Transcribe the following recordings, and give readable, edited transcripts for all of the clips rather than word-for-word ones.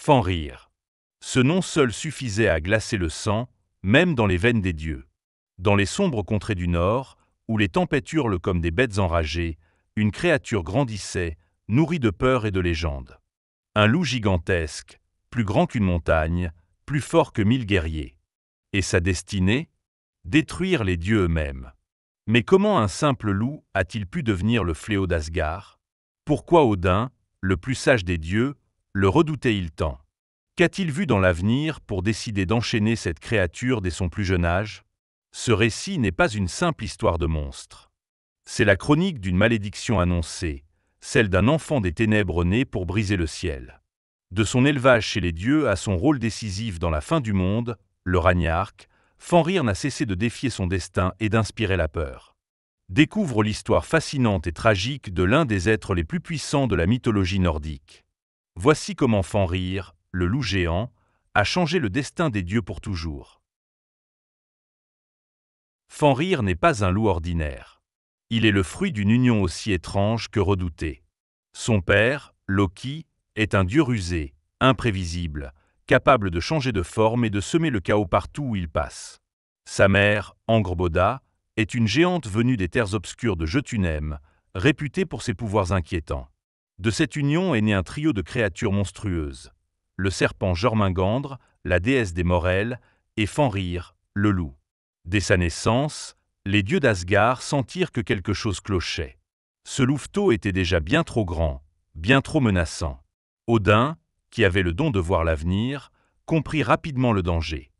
Fenrir. Ce nom seul suffisait à glacer le sang, même dans les veines des dieux. Dans les sombres contrées du Nord, où les tempêtes hurlent comme des bêtes enragées, une créature grandissait, nourrie de peur et de légendes. Un loup gigantesque, plus grand qu'une montagne, plus fort que 1000 guerriers. Et sa destinée? Détruire les dieux eux-mêmes. Mais comment un simple loup a-t-il pu devenir le fléau d'Asgard? Pourquoi Odin, le plus sage des dieux, le redoutait-il tant? Qu'a-t-il vu dans l'avenir pour décider d'enchaîner cette créature dès son plus jeune âge? Ce récit n'est pas une simple histoire de monstre. C'est la chronique d'une malédiction annoncée, celle d'un enfant des ténèbres né pour briser le ciel. De son élevage chez les dieux à son rôle décisif dans la fin du monde, le Ragnarök, Fenrir n'a cessé de défier son destin et d'inspirer la peur. Découvre l'histoire fascinante et tragique de l'un des êtres les plus puissants de la mythologie nordique. Voici comment Fenrir, le loup géant, a changé le destin des dieux pour toujours. Fenrir n'est pas un loup ordinaire. Il est le fruit d'une union aussi étrange que redoutée. Son père, Loki, est un dieu rusé, imprévisible, capable de changer de forme et de semer le chaos partout où il passe. Sa mère, Angrboda, est une géante venue des terres obscures de Jotunheim, réputée pour ses pouvoirs inquiétants. De cette union est né un trio de créatures monstrueuses. Le serpent Jormungandr, la déesse des Morels, et Fenrir, le loup. Dès sa naissance, les dieux d'Asgard sentirent que quelque chose clochait. Ce louveteau était déjà bien trop grand, bien trop menaçant. Odin, qui avait le don de voir l'avenir, comprit rapidement le danger.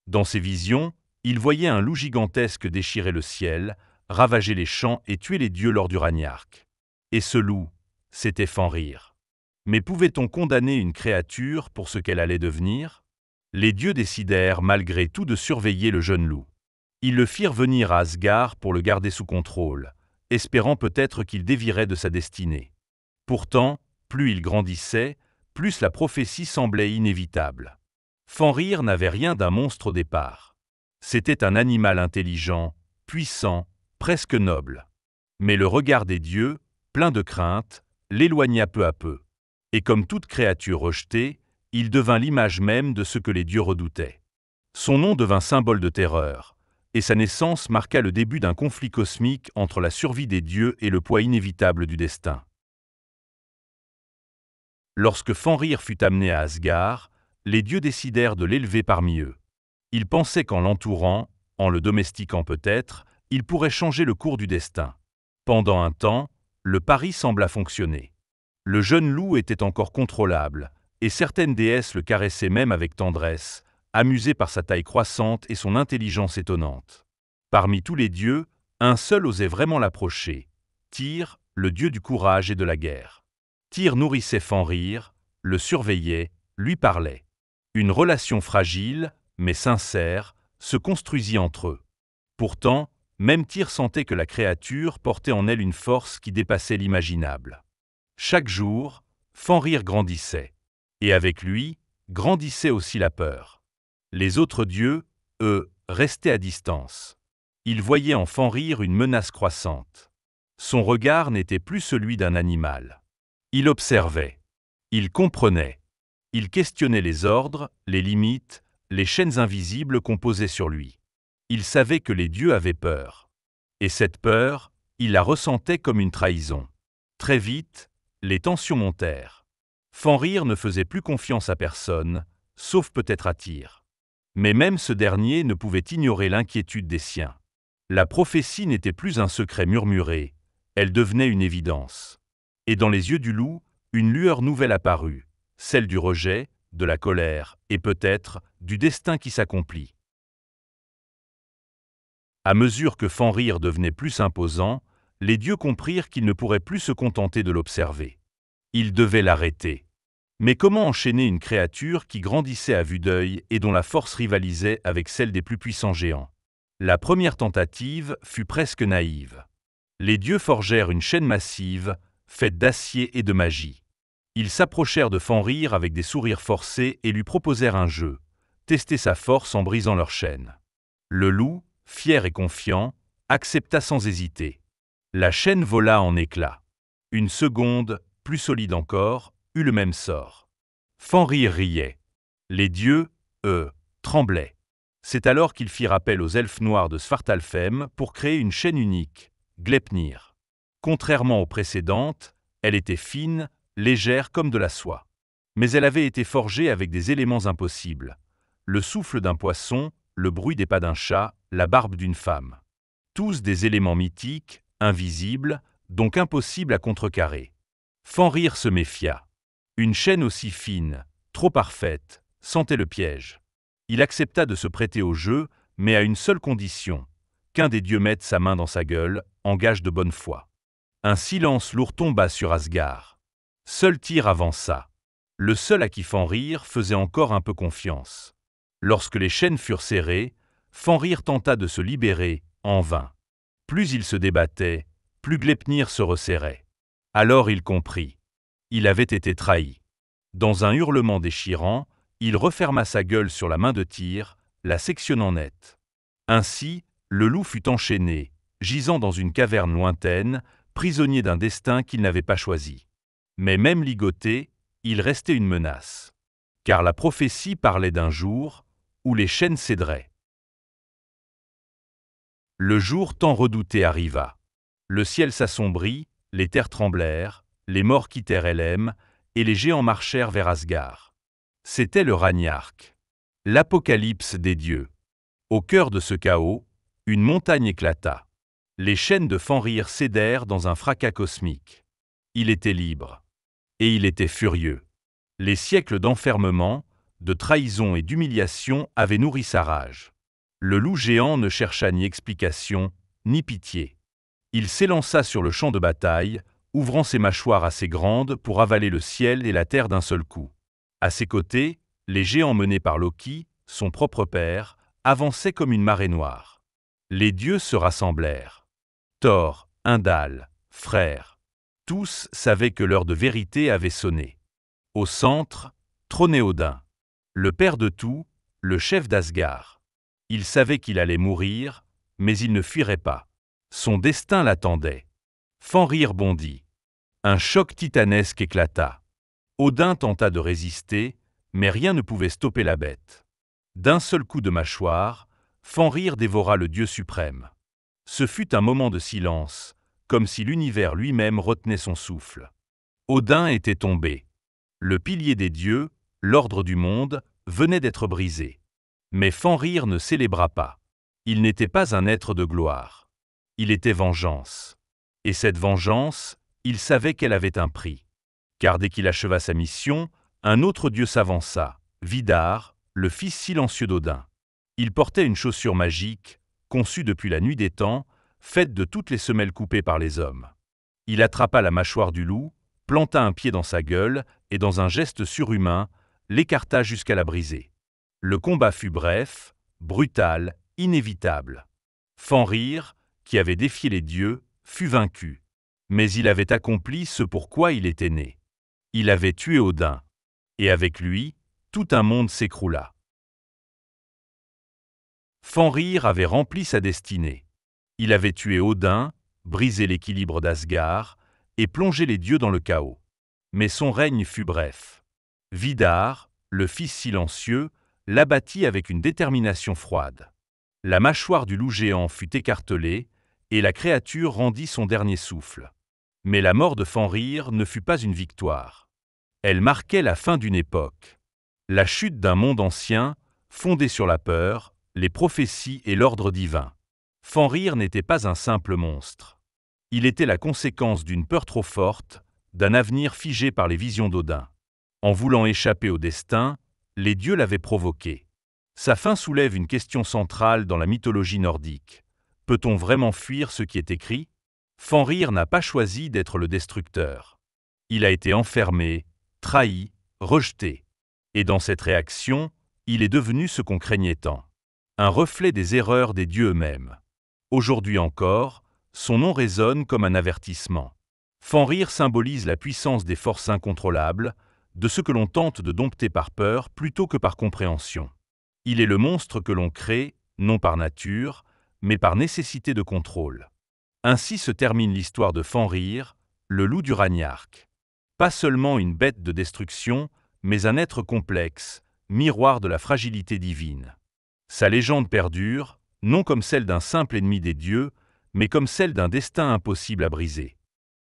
Dans ses visions, il voyait un loup gigantesque déchirer le ciel, ravager les champs et tuer les dieux lors du Ragnarök. Et ce loup, c'était Fenrir. Mais pouvait-on condamner une créature pour ce qu'elle allait devenir? Les dieux décidèrent malgré tout de surveiller le jeune loup. Ils le firent venir à Asgard pour le garder sous contrôle, espérant peut-être qu'il dévierait de sa destinée. Pourtant, plus il grandissait, plus la prophétie semblait inévitable. Fenrir n'avait rien d'un monstre au départ. C'était un animal intelligent, puissant, presque noble. Mais le regard des dieux, plein de crainte, l'éloigna peu à peu. Et comme toute créature rejetée, il devint l'image même de ce que les dieux redoutaient. Son nom devint symbole de terreur, et sa naissance marqua le début d'un conflit cosmique entre la survie des dieux et le poids inévitable du destin. Lorsque Fenrir fut amené à Asgard, les dieux décidèrent de l'élever parmi eux. Ils pensaient qu'en l'entourant, en le domestiquant peut-être, il pourrait changer le cours du destin. Pendant un temps, le pari sembla fonctionner. Le jeune loup était encore contrôlable, et certaines déesses le caressaient même avec tendresse, amusées par sa taille croissante et son intelligence étonnante. Parmi tous les dieux, un seul osait vraiment l'approcher, Tyr, le dieu du courage et de la guerre. Tyr nourrissait Fenrir, le surveillait, lui parlait. Une relation fragile, mais sincère, se construisit entre eux. Pourtant, même Tyr sentait que la créature portait en elle une force qui dépassait l'imaginable. Chaque jour, Fenrir grandissait, et avec lui, grandissait aussi la peur. Les autres dieux, eux, restaient à distance. Ils voyaient en Fenrir une menace croissante. Son regard n'était plus celui d'un animal. Il observait. Il comprenait. Il questionnait les ordres, les limites, les chaînes invisibles qu'on posait sur lui. Il savait que les dieux avaient peur. Et cette peur, il la ressentait comme une trahison. Très vite, les tensions montèrent. Fenrir ne faisait plus confiance à personne, sauf peut-être à Tyr. Mais même ce dernier ne pouvait ignorer l'inquiétude des siens. La prophétie n'était plus un secret murmuré, elle devenait une évidence. Et dans les yeux du loup, une lueur nouvelle apparut, celle du rejet, de la colère et peut-être du destin qui s'accomplit. À mesure que Fenrir devenait plus imposant, les dieux comprirent qu'ils ne pourraient plus se contenter de l'observer. Ils devaient l'arrêter. Mais comment enchaîner une créature qui grandissait à vue d'œil et dont la force rivalisait avec celle des plus puissants géants? La première tentative fut presque naïve. Les dieux forgèrent une chaîne massive, faite d'acier et de magie. Ils s'approchèrent de Fenrir avec des sourires forcés et lui proposèrent un jeu, tester sa force en brisant leur chaîne. Le loup, fier et confiant, accepta sans hésiter. La chaîne vola en éclats. Une seconde, plus solide encore, eut le même sort. Fenrir riait. Les dieux, eux, tremblaient. C'est alors qu'ils firent appel aux elfes noirs de Svartalfheim pour créer une chaîne unique, Gleipnir. Contrairement aux précédentes, elle était fine, légère comme de la soie. Mais elle avait été forgée avec des éléments impossibles. Le souffle d'un poisson, le bruit des pas d'un chat, la barbe d'une femme. Tous des éléments mythiques, invisibles, donc impossibles à contrecarrer. Fenrir se méfia. Une chaîne aussi fine, trop parfaite, sentait le piège. Il accepta de se prêter au jeu, mais à une seule condition, qu'un des dieux mette sa main dans sa gueule, en gage de bonne foi. Un silence lourd tomba sur Asgard. Seul Tyr avança. Le seul à qui Fenrir faisait encore un peu confiance. Lorsque les chaînes furent serrées, Fenrir tenta de se libérer, en vain. Plus il se débattait, plus Gleipnir se resserrait. Alors il comprit. Il avait été trahi. Dans un hurlement déchirant, il referma sa gueule sur la main de Tyr, la sectionnant net. Ainsi, le loup fut enchaîné, gisant dans une caverne lointaine, prisonnier d'un destin qu'il n'avait pas choisi. Mais même ligoté, il restait une menace. Car la prophétie parlait d'un jour où les chaînes céderaient. Le jour tant redouté arriva. Le ciel s'assombrit, les terres tremblèrent, les morts quittèrent Helm, et les géants marchèrent vers Asgard. C'était le Ragnarök, l'apocalypse des dieux. Au cœur de ce chaos, une montagne éclata. Les chaînes de Fenrir cédèrent dans un fracas cosmique. Il était libre. Et il était furieux. Les siècles d'enfermement, de trahison et d'humiliation avaient nourri sa rage. Le loup géant ne chercha ni explication, ni pitié. Il s'élança sur le champ de bataille, ouvrant ses mâchoires assez grandes pour avaler le ciel et la terre d'un seul coup. À ses côtés, les géants menés par Loki, son propre père, avançaient comme une marée noire. Les dieux se rassemblèrent. Thor, Heimdall, frères. Tous savaient que l'heure de vérité avait sonné. Au centre, trônait Odin, le père de tout, le chef d'Asgard. Il savait qu'il allait mourir, mais il ne fuirait pas. Son destin l'attendait. Fenrir bondit. Un choc titanesque éclata. Odin tenta de résister, mais rien ne pouvait stopper la bête. D'un seul coup de mâchoire, Fenrir dévora le dieu suprême. Ce fut un moment de silence, comme si l'univers lui-même retenait son souffle. Odin était tombé. Le pilier des dieux, l'ordre du monde, venait d'être brisé. Mais Fenrir ne célébra pas. Il n'était pas un être de gloire. Il était vengeance. Et cette vengeance, il savait qu'elle avait un prix. Car dès qu'il acheva sa mission, un autre dieu s'avança, Vidar, le fils silencieux d'Odin. Il portait une chaussure magique, conçue depuis la nuit des temps, faite de toutes les semelles coupées par les hommes. Il attrapa la mâchoire du loup, planta un pied dans sa gueule et dans un geste surhumain, l'écarta jusqu'à la briser. Le combat fut bref, brutal, inévitable. Fenrir, qui avait défié les dieux, fut vaincu. Mais il avait accompli ce pour quoi il était né. Il avait tué Odin. Et avec lui, tout un monde s'écroula. Fenrir avait rempli sa destinée. Il avait tué Odin, brisé l'équilibre d'Asgard et plongé les dieux dans le chaos. Mais son règne fut bref. Vidar, le fils silencieux, l'abattit avec une détermination froide. La mâchoire du loup géant fut écartelée et la créature rendit son dernier souffle. Mais la mort de Fenrir ne fut pas une victoire. Elle marquait la fin d'une époque. La chute d'un monde ancien, fondé sur la peur, les prophéties et l'ordre divin. Fenrir n'était pas un simple monstre. Il était la conséquence d'une peur trop forte, d'un avenir figé par les visions d'Odin. En voulant échapper au destin, les dieux l'avaient provoqué. Sa fin soulève une question centrale dans la mythologie nordique. Peut-on vraiment fuir ce qui est écrit ? Fenrir n'a pas choisi d'être le destructeur. Il a été enfermé, trahi, rejeté. Et dans cette réaction, il est devenu ce qu'on craignait tant. Un reflet des erreurs des dieux eux-mêmes. Aujourd'hui encore, son nom résonne comme un avertissement. Fenrir symbolise la puissance des forces incontrôlables, de ce que l'on tente de dompter par peur plutôt que par compréhension. Il est le monstre que l'on crée, non par nature, mais par nécessité de contrôle. Ainsi se termine l'histoire de Fenrir, le loup du Ragnarök. Pas seulement une bête de destruction, mais un être complexe, miroir de la fragilité divine. Sa légende perdure, non comme celle d'un simple ennemi des dieux, mais comme celle d'un destin impossible à briser.